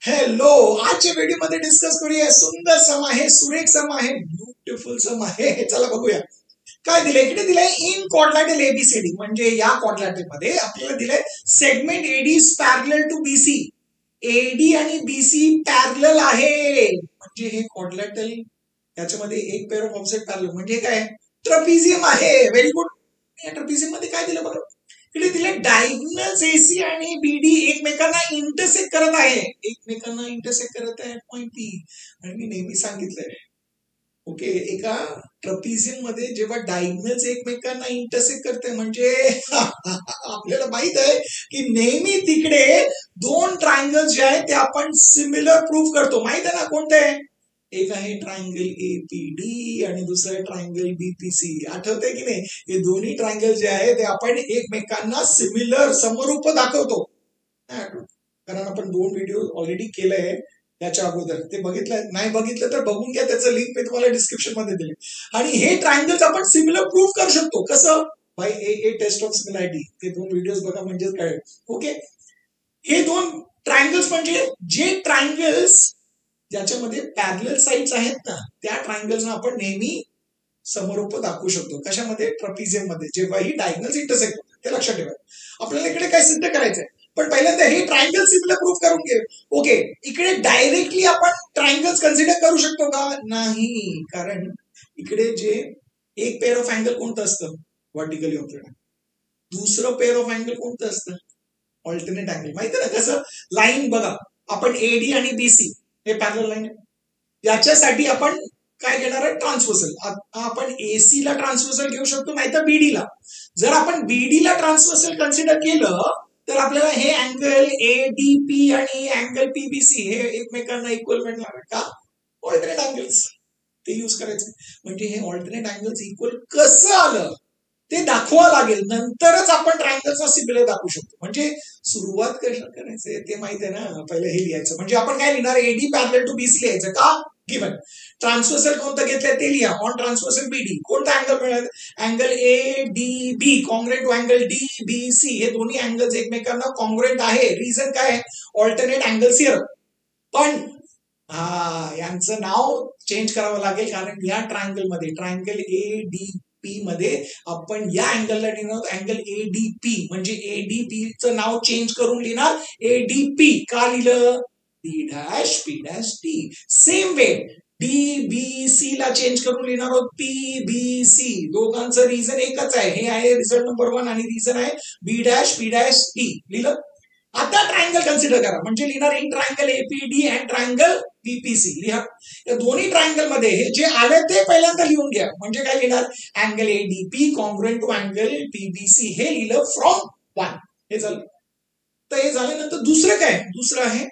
Hello, आजच्या व्हिडिओमध्ये discuss करूया सुंदर सम आहे, सुरेख सम आहे, ब्युटिफुल सम आहे. चला बघूया काय दिलंय. इकडे दिलंय इन क्वाड्रॅटिल एबीसीडी, म्हणजे या क्वाड्रॅटिल मध्ये आपल्याला दिलंय segment AD is parallel to BC. AD आणि बीसी पॅरलल आहे, म्हणजे हे क्वाड्रॅटिल, याच्यामध्ये एक पेअर ऑफ ऑब्जेक्ट पॅरलल म्हणजे काय, ट्रपिझियम आहे. Very good. या ट्रपिझियम मध्ये काय दिलं बघा, इकडे दिले डायगोनल्स एसी आणि बीडी एकमेकांना इंटरसेक्ट करत आहे, एकमेकांना इंटरसेक्ट करत आहे पॉइंट पी. आणि मी नेहमी सांगितलंय, ओके, एका ट्रपिझियम मध्ये जेव्हा डायगोनल्स एकमेकांना इंटरसेक्ट करते म्हणजे आपल्याला माहित आहे की नेहमी तिकडे दोन ट्रायंगल्स जे आहेत ते आपण सिमिलर प्रूव्ह करतो. माहित आहे ना कोणते? एक आहे ट्रायंगल एपीडी आणि दुसरं आहे ट्रायंगल बीपीसी. आठवतंय की नाही? हे दोन्ही ट्रायंगल जे आहे ते आपण एकमेकांना सिमिलर समरूप दाखवतो. कारण आपण 2 व्हिडिओ ऑलरेडी केलंय याच्या अगोदर. ते बघितलं नाही, बघितलं तर बघून घ्या, त्याचं लिंक मी तुम्हाला डिस्क्रिप्शन मध्ये दिले. आणि हे ट्रायंगल्स आपण सिमिलर प्रूव्ह करू शकतो. कसं? By a test of similarity. ते 2 व्हिडिओज बघा म्हणजे कळेल. ओके, हे 2 ट्रायंगल्स म्हणजे जे ट्रायंगल्स ज्याच्यामध्ये पॅरलल साइड्स आहेत ना, त्या ट्रायंगल्सना आपण नेहमी समरूप दाखवू शकतो. कशामध्ये? ट्रपिझियम मध्ये, जेव्हा ही डायगोनल्स इंटरसेक्ट होतात. ते लक्षात ठेवा. आपल्याला इकडे काय सिद्ध करायचंय, पण पहिल्यांदा हे ट्रायंगल सिमिलर प्रूव्ह करून घे. ओके, इकडे डायरेक्टली आपण ट्रायंगल्स कन्सिडर करू शकतो का? नाही, कारण इकडे जे एक पेअर ऑफ अँगल कोणतं असतं? Vertically opposite. दुसरं पेअर ऑफ अँगल कोणतं असतं? Alternate angle. माहिती ना कसं? लाईन बघा, आपण एडी आणि बीसी हे पॅरलल लाईन आहे. याच्यासाठी आपण काय घेणार आहे? ट्रान्सव्हर्सल. आपण एसी ला ट्रान्सव्हर्सल घेऊ शकतो, नाही तर बीडी ला. जर आपण बीडी ला ट्रान्सव्हर्सल कन्सिडर केलं तर आपल्याला हे अँगल एडीपी आणि अँगल पीबीसी हे एकमेकांना इक्वल मिळणार. का? ऑल्टरनेट अँगल्स ते युज करायचं. म्हणजे हे ऑल्टरनेट अँगल्स इक्वल कसं आलं ते दाखवा लागेल, नंतरच आपण ट्रायंगलचा सिमिलर दाखवू शकतो. म्हणजे सुरुवात कशा करायचं ते माहित आहे ना. पहिले हे लिहायचं, म्हणजे आपण काय लिहिणार? एडी पॅरलल टू बीसी लिहायचं. का? गिवन. ट्रान्सव्हर्सल कोणतं घेतलंय ते लिहा. ऑन ट्रान्सव्हर्सल बीडी कोणता अँगल मिळेल? Angle A D B congruent to angle D B C. हे दोन्ही अँगल्स एकमेकांना कॉन्ग्रुएंट आहे. रिझन काय? Alternate angle theorem. पण यांचं नाव चेंज करावं लागेल, कारण या ट्रायंगल मध्ये, ट्रायंगल ए डी पी मध्ये आपण या अँगलला लिहिणार अँगल एडीपी, म्हणजे एडीपी चं नाव चेंज करून लिहिणार एडीपी. का लिहिलं? D dash P dash T. Same way DBC ला चेंज करून लिहिणार आहोत पीबीसी. दोघांचं रिझन एकच आहे. हे आहे रिझल्ट नंबर 1 आणि रिझन आहे बी डॅश पी डॅश टी. लिहिलं. आता ट्रायंगल कन्सिडर करा, म्हणजे लिहिणार in triangle APD and triangle BPC. लिहा. या दोन्ही ट्रायंगल मध्ये हे जे आले ते पहिल्यांदा लिहून घ्या. म्हणजे काय लिहिणार? Angle ADP congruent to angle PBC. हे लिहिलं फ्रॉम 1. हे झालं. तर हे झाल्यानंतर दुसरं काय? दुसरं आहे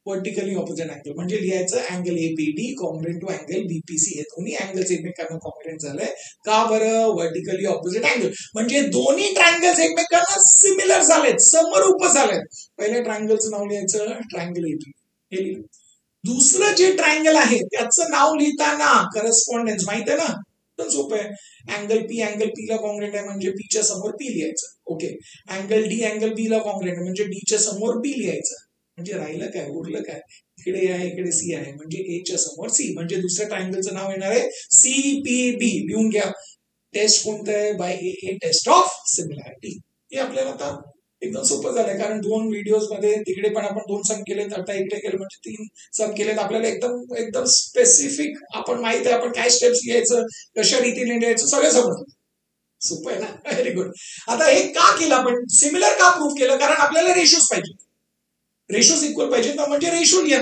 व्हर्टिकली ऑपोजिट अँगल. म्हणजे लिहायचं angle APD congruent to angle BPC. हे दोन्ही अँगल्स एकमेकांना कॉन्ग्रुएंट झालंय. का बरं? Vertically opposite angle. म्हणजे दोन्ही ट्रायंगल्स एकमेकांना सिमिलर झालेत, समरूप झालेत. पहिल्या ट्रायंगलचं नाव लिहायचं ट्रायंगल एपी. हे लिहिलं. दुसरं जे ट्रायंगल आहे त्याचं नाव लिहिताना करस्पॉन्डन्स माहित आहे ना, पण सोपं आहे. अँगल पी ला कॉन्ग्रुएंट आहे म्हणजे पीच्या समोर पी लिहायचं. ओके, अँगल बी ला कॉन्ग्रुएंट आहे म्हणजे डीच्या समोर बी लिहायचं. म्हणजे राहिलं काय? उरलं काय? इकडे आहे, इकडे सी आहे, म्हणजे ए च्या समोर सी. म्हणजे दुसऱ्या ट्रायंगलचं नाव येणार आहे सीपीबी. लिहून घ्या. टेस्ट कोणतं आहे? By a test of similarity. हे आपल्याला आता एकदम सोपं झालंय, कारण 2 व्हिडिओज मध्ये तिकडे पण आपण 2 सम केलेत, आता इकडे केले म्हणजे 3 सम केलेत. आपल्याला एकदम एकदम स्पेसिफिक आपण माहित आहे आपण काय स्टेप्स घ्यायचं, कशा रीतीने लिहायचं, सगळं समजलं. सोपं आहे ना? Very good. आता हे का केलं आपण? सिमिलर का प्रूव्ह केलं? कारण आपल्याला रेशोज पाहिजे, रेशोज इक्वल पाहिजे ना, म्हणजे रेशो लिहा.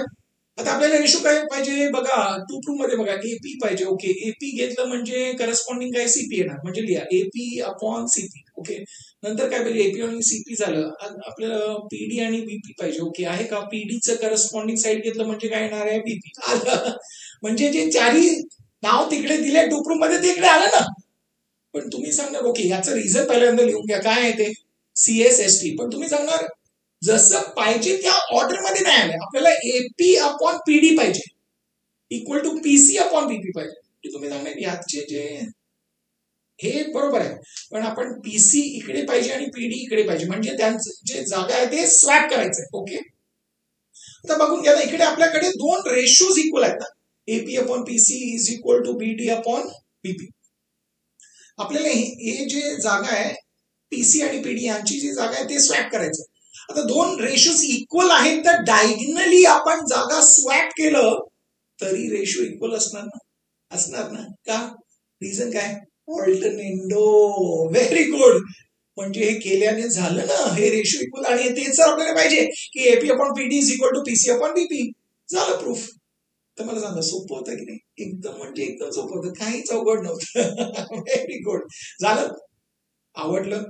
आता आपल्याला रेशो काय पाहिजे बघा? 2 प्रूव्ह मध्ये बघा एपी पाहिजे. ओके, एपी घेतलं म्हणजे करस्पॉन्डिंग काय? सीपी येणार. म्हणजे लिहा एपी अपॉन सीपी. ओके, नंतर काय पाहिजे? एपी आणि सीपी झालं. आपल्याला पीडी आणि बीपी पाहिजे. ओके, आहे का? पीडीचं करस्पॉन्डिंग साईड घेतलं म्हणजे काय येणार आहे? बीपी. आलं. म्हणजे जे चारही नाव तिकडे दिले 2 प्रूव्ह मध्ये ते इकडे आलं ना. पण तुम्ही सांगणार ओके याचं रिझन पहिल्यांदा लिहून घ्या. काय आहे ते? सीएसएसटी. पण तुम्ही सांगणार जसं पाहिजे त्या ऑर्डर मध्ये नाही आलं. आपल्याला एपी अपॉन पीडी पाहिजे, equal to PC upon BP पाहिजे. तुम्ही सांगणार याचे जे हे बरोबर आहे, पण आपण पीसी इकडे पाहिजे आणि पीडी इकडे पाहिजे, म्हणजे त्यांचं जे जागा आहे ते स्वॅप करायचंय. ओके, आता बघून घ्या ना, इकडे आपल्याकडे दोन रेशोज इक्वल आहेत ना, AP upon PC is equal to BD upon BP. आपल्याला हे जे जागा आहे पीसी आणि पीडी यांची जी जागा आहे ते स्वॅप करायचं. आता दोन रेशोज इक्वल आहेत तर डायगोनली आपण जागा स्वॅप केलं तरी रेशो इक्वल असणार ना. का? रिझन काय? ऑल्टरनेटो. Very good. म्हणजे हे केल्याने झालं ना, हे रेशो इक्वल, आणि तेच आपल्याला पाहिजे की AP upon PD is equal to PC upon BP. झालं प्रूफ. तर मला सांगा सोपं होतं की नाही? एकदम म्हणजे एकदम सोपं होतं, काहीच अवघड नव्हतं. Very good. झालं? आवडलं?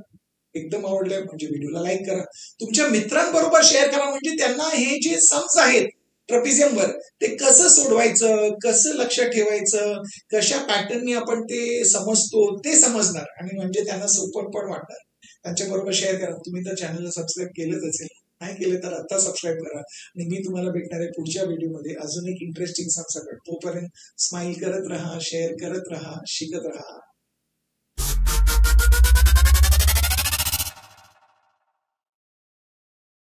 एकदम आवडलं म्हणजे व्हिडिओला लाईक करा, तुमच्या मित्रांबरोबर शेअर करा, म्हणजे त्यांना हे जे सम्स आहेत ट्रॅपिझियमवर ते कसं सोडवायचं, कसं लक्षात ठेवायचं, कशा पॅटर्ननी आपण ते समजतो ते समजणार, आणि म्हणजे त्यांना सोपं पण वाटणार. त्यांच्याबरोबर शेअर करा. तुम्ही तर चॅनलला सबस्क्राईब केलंच असेल, नाही केलं तर आता सबस्क्राईब करा. आणि मी तुम्हाला भेटणार आहे पुढच्या व्हिडिओमध्ये अजून एक इंटरेस्टिंग सम्स. तोपर्यंत स्माइल करत राहा, शेअर करत राहा, शिकत राहा.